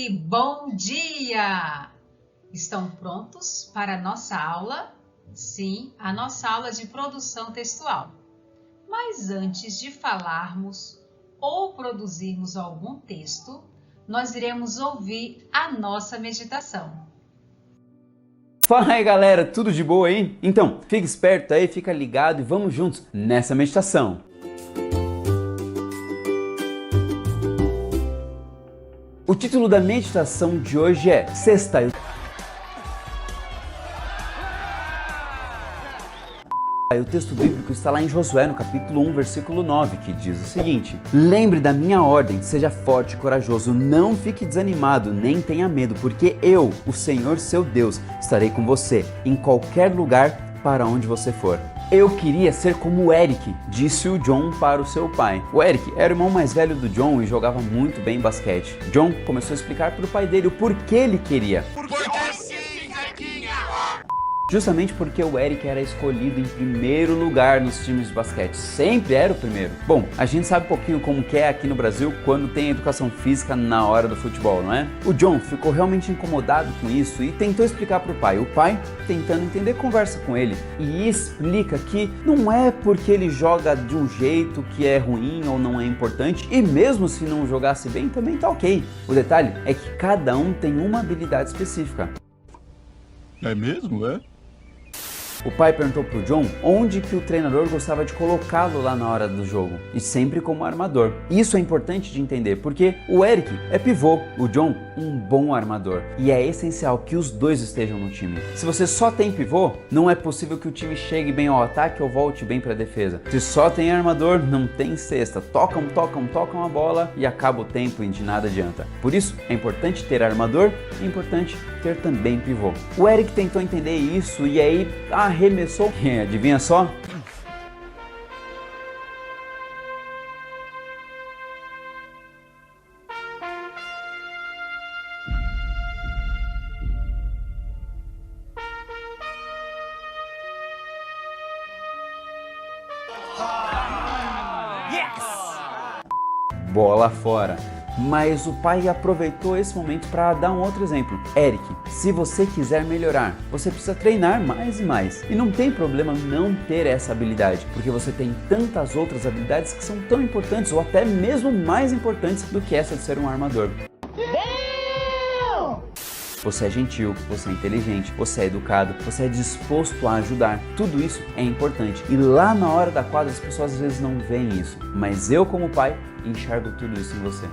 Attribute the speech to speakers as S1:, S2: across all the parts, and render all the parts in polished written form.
S1: Oi, bom dia! Estão prontos para a nossa aula? Sim, a nossa aula de produção textual. Mas antes de falarmos ou produzirmos algum texto, nós iremos ouvir a nossa meditação.
S2: Fala aí galera, tudo de boa aí? Então, fica esperto aí, fica ligado e vamos juntos nessa meditação. O título da meditação de hoje é Sexta. O texto bíblico está lá em Josué, no capítulo 1, versículo 9, que diz o seguinte: Lembre da minha ordem, seja forte e corajoso, não fique desanimado, nem tenha medo, porque eu, o Senhor seu Deus, estarei com você em qualquer lugar para onde você for. Eu queria ser como o Eric, disse o John para o seu pai. O Eric era o irmão mais velho do John e jogava muito bem basquete. John começou a explicar para o pai dele o porquê ele queria. Justamente porque o Eric era escolhido em primeiro lugar nos times de basquete, sempre era o primeiro. Bom, a gente sabe um pouquinho como que é aqui no Brasil quando tem educação física na hora do futebol, não é? O John ficou realmente incomodado com isso e tentou explicar para o pai. O pai, tentando entender, conversa com ele e explica que não é porque ele joga de um jeito que é ruim ou não é importante, e mesmo se não jogasse bem também tá ok. O detalhe é que cada um tem uma habilidade específica.
S3: É mesmo, é?
S2: O pai perguntou para o John onde que o treinador gostava de colocá-lo lá na hora do jogo, e sempre como armador. Isso é importante de entender, porque o Eric é pivô, o John um bom armador, e é essencial que os dois estejam no time. Se você só tem pivô, não é possível que o time chegue bem ao ataque ou volte bem para a defesa. Se só tem armador, não tem cesta. Tocam a bola e acaba o tempo e de nada adianta. Por isso, é importante ter armador e é importante ter também pivô. O Eric tentou entender isso e aí arremessou. Adivinha só? Bola fora. Mas o pai aproveitou esse momento para dar um outro exemplo. Eric, se você quiser melhorar, você precisa treinar mais e mais. E não tem problema não ter essa habilidade, porque você tem tantas outras habilidades que são tão importantes ou até mesmo mais importantes do que essa de ser um armador. Você é gentil, você é inteligente, você é educado, você é disposto a ajudar. Tudo isso é importante. E lá na hora da quadra as pessoas às vezes não veem isso. Mas eu, como pai, enxergo tudo isso em você.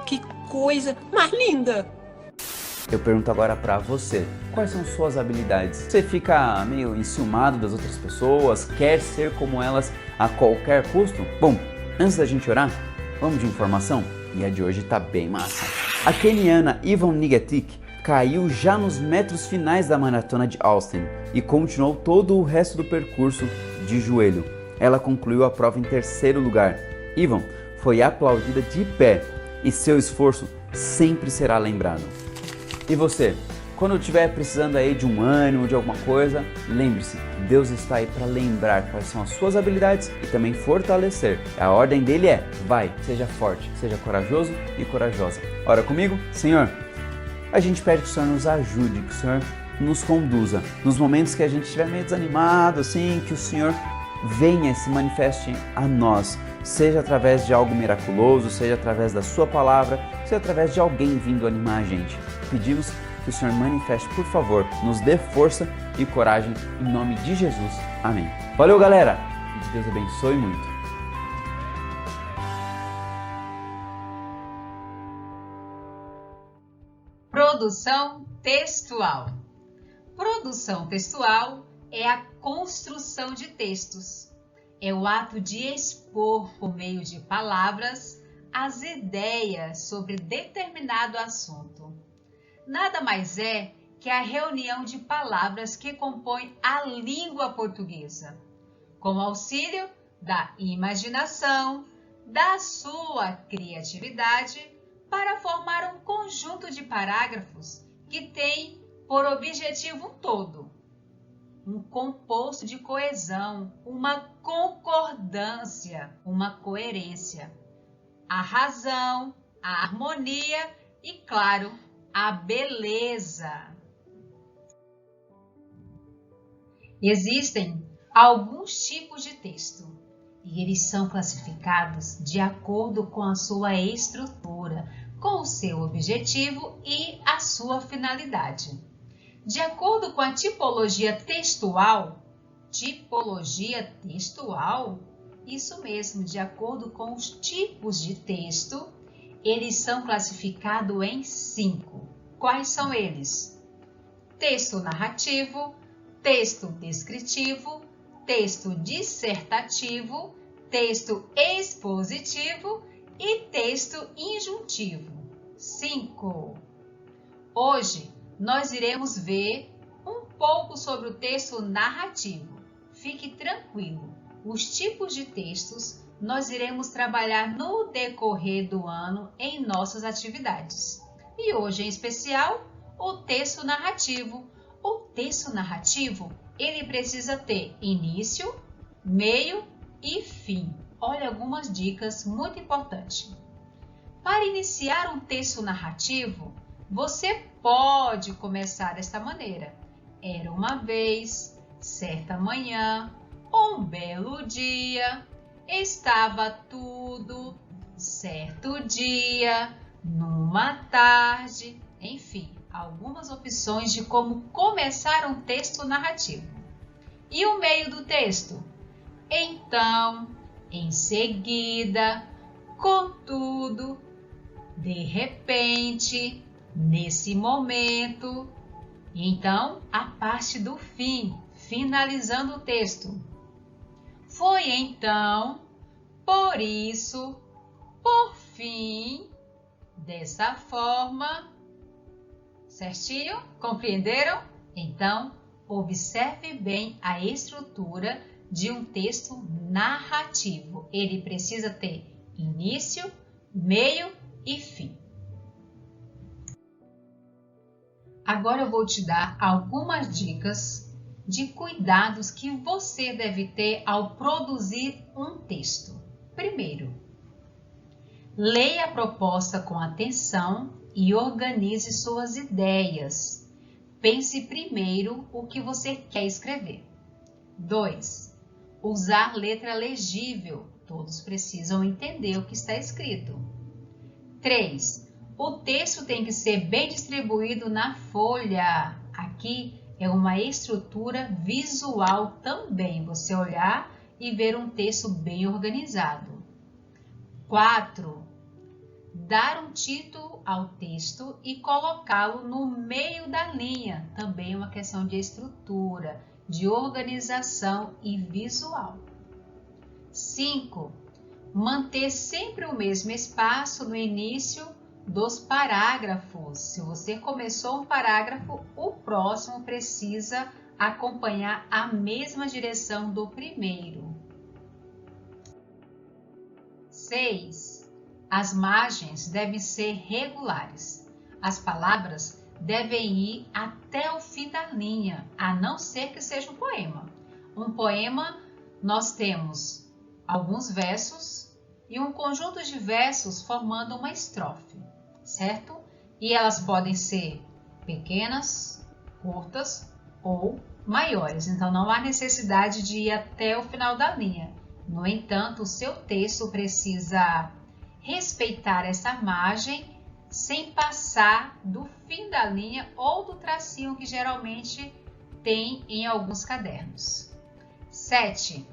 S4: Que coisa mais linda!
S2: Eu pergunto agora pra você, quais são suas habilidades? Você fica meio enciumado das outras pessoas, quer ser como elas a qualquer custo? Bom, antes da gente orar, vamos de informação? E a de hoje tá bem massa. A keniana Yvonne Nigetic caiu já nos metros finais da maratona de Austin e continuou todo o resto do percurso de joelho. Ela concluiu a prova em terceiro lugar. Yvonne foi aplaudida de pé e seu esforço sempre será lembrado. E você, quando estiver precisando aí de um ânimo, de alguma coisa, lembre-se, Deus está aí para lembrar quais são as suas habilidades e também fortalecer. A ordem dele é: vai, seja forte, seja corajoso e corajosa. Ora comigo? Senhor, a gente pede que o Senhor nos ajude, que o Senhor nos conduza. Nos momentos que a gente estiver meio desanimado, assim, que o Senhor venha e se manifeste a nós. Seja através de algo miraculoso, seja através da sua palavra, seja através de alguém vindo animar a gente. Pedimos que o Senhor manifeste, por favor, nos dê força e coragem, em nome de Jesus. Amém. Valeu, galera! Que Deus abençoe muito.
S1: Produção textual. Produção textual é a construção de textos. É o ato de expor por meio de palavras as ideias sobre determinado assunto. Nada mais é que a reunião de palavras que compõem a língua portuguesa, com auxílio da imaginação, da sua criatividade, para formar um conjunto de parágrafos que tem por objetivo um todo, um composto de coesão, uma concordância, uma coerência, a razão, a harmonia e, claro, a beleza. Existem alguns tipos de texto e eles são classificados de acordo com a sua estrutura, com o seu objetivo e a sua finalidade. De acordo com a tipologia textual, isso mesmo, de acordo com os tipos de texto, eles são classificados em 5. Quais são eles? Texto narrativo, texto descritivo, texto dissertativo, texto expositivo e texto injuntivo. 5. Hoje, nós iremos ver um pouco sobre o texto narrativo. Fique tranquilo, os tipos de textos nós iremos trabalhar no decorrer do ano em nossas atividades. E hoje, em especial, o texto narrativo. O texto narrativo, ele precisa ter início, meio e fim. Olha algumas dicas muito importantes. Para iniciar um texto narrativo, você pode começar desta maneira. Era uma vez, certa manhã, um belo dia, estava tudo, certo dia, numa tarde, enfim, algumas opções de como começar um texto narrativo. E o meio do texto? Então, em seguida, contudo, de repente, nesse momento. Então, a parte do fim, finalizando o texto. Foi então, por isso, por fim, dessa forma. Certinho? Compreenderam? Então, observe bem a estrutura de um texto narrativo. Ele precisa ter início, meio e fim. Agora eu vou te dar algumas dicas de cuidados que você deve ter ao produzir um texto. Primeiro, leia a proposta com atenção e organize suas ideias. Pense primeiro o que você quer escrever. 2. Usar letra legível. Todos precisam entender o que está escrito. 3. O texto tem que ser bem distribuído na folha. Aqui é uma estrutura visual também. Você olhar e ver um texto bem organizado. 4. Dar um título ao texto e colocá-lo no meio da linha. Também uma questão de estrutura, de organização e visual. 5. Manter sempre o mesmo espaço no início dos parágrafos. Se você começou um parágrafo, o próximo precisa acompanhar a mesma direção do primeiro. 6. As margens devem ser regulares. As palavras devem ir até o fim da linha, a não ser que seja um poema. Um poema, nós temos alguns versos e um conjunto de versos formando uma estrofe, certo? E elas podem ser pequenas, curtas ou maiores. Então, não há necessidade de ir até o final da linha. No entanto, o seu texto precisa respeitar essa margem sem passar do fim da linha ou do tracinho que geralmente tem em alguns cadernos. 7.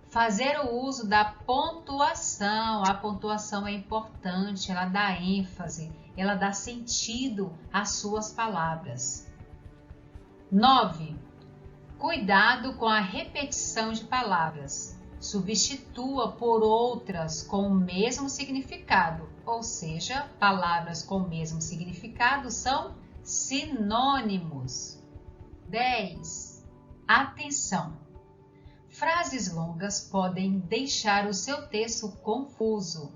S1: Fazer o uso da pontuação. A pontuação é importante, ela dá ênfase, ela dá sentido às suas palavras. 9. Cuidado com a repetição de palavras. Substitua por outras com o mesmo significado, ou seja, palavras com o mesmo significado são sinônimos. 10. Atenção! Frases longas podem deixar o seu texto confuso.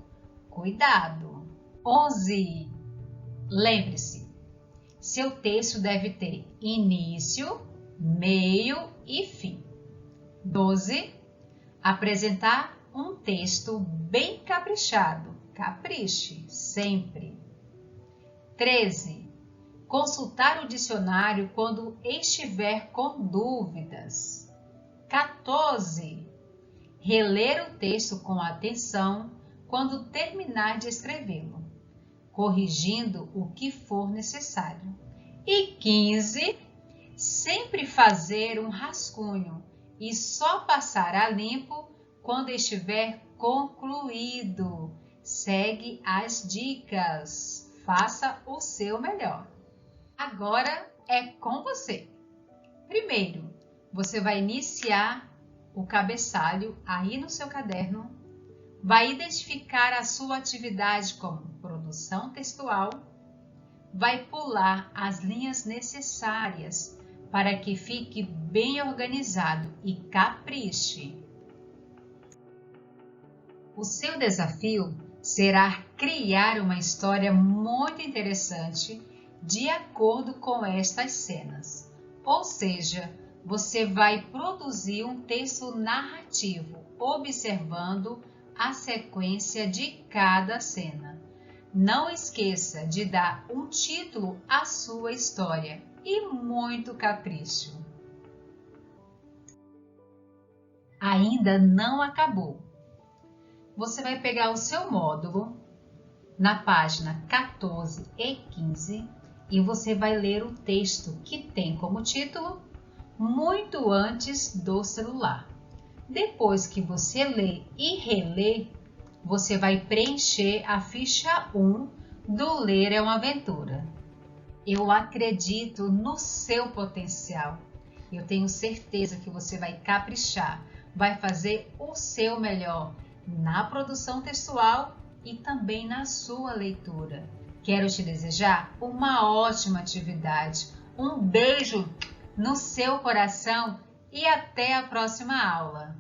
S1: Cuidado! 11. Lembre-se, seu texto deve ter início, meio e fim. 12. Apresentar um texto bem caprichado. Capriche sempre. 13. Consultar o dicionário quando estiver com dúvidas. 14. Reler o texto com atenção quando terminar de escrevê-lo, corrigindo o que for necessário. E 15. Sempre fazer um rascunho e só passar a limpo quando estiver concluído. Segue as dicas. Faça o seu melhor. Agora é com você. Primeiro, você vai iniciar o cabeçalho aí no seu caderno, vai identificar a sua atividade como produção textual, vai pular as linhas necessárias para que fique bem organizado e capriche. O seu desafio será criar uma história muito interessante de acordo com estas cenas. Ou seja, você vai produzir um texto narrativo, observando a sequência de cada cena. Não esqueça de dar um título à sua história e muito capricho. Ainda não acabou. Você vai pegar o seu módulo na página 14 e 15 e você vai ler o texto que tem como título Muito Antes do Celular. Depois que você lê e relê, você vai preencher a ficha 1 do Ler é uma Aventura. Eu acredito no seu potencial. Eu tenho certeza que você vai caprichar, vai fazer o seu melhor na produção textual e também na sua leitura. Quero te desejar uma ótima atividade. Um beijo no seu coração e até a próxima aula.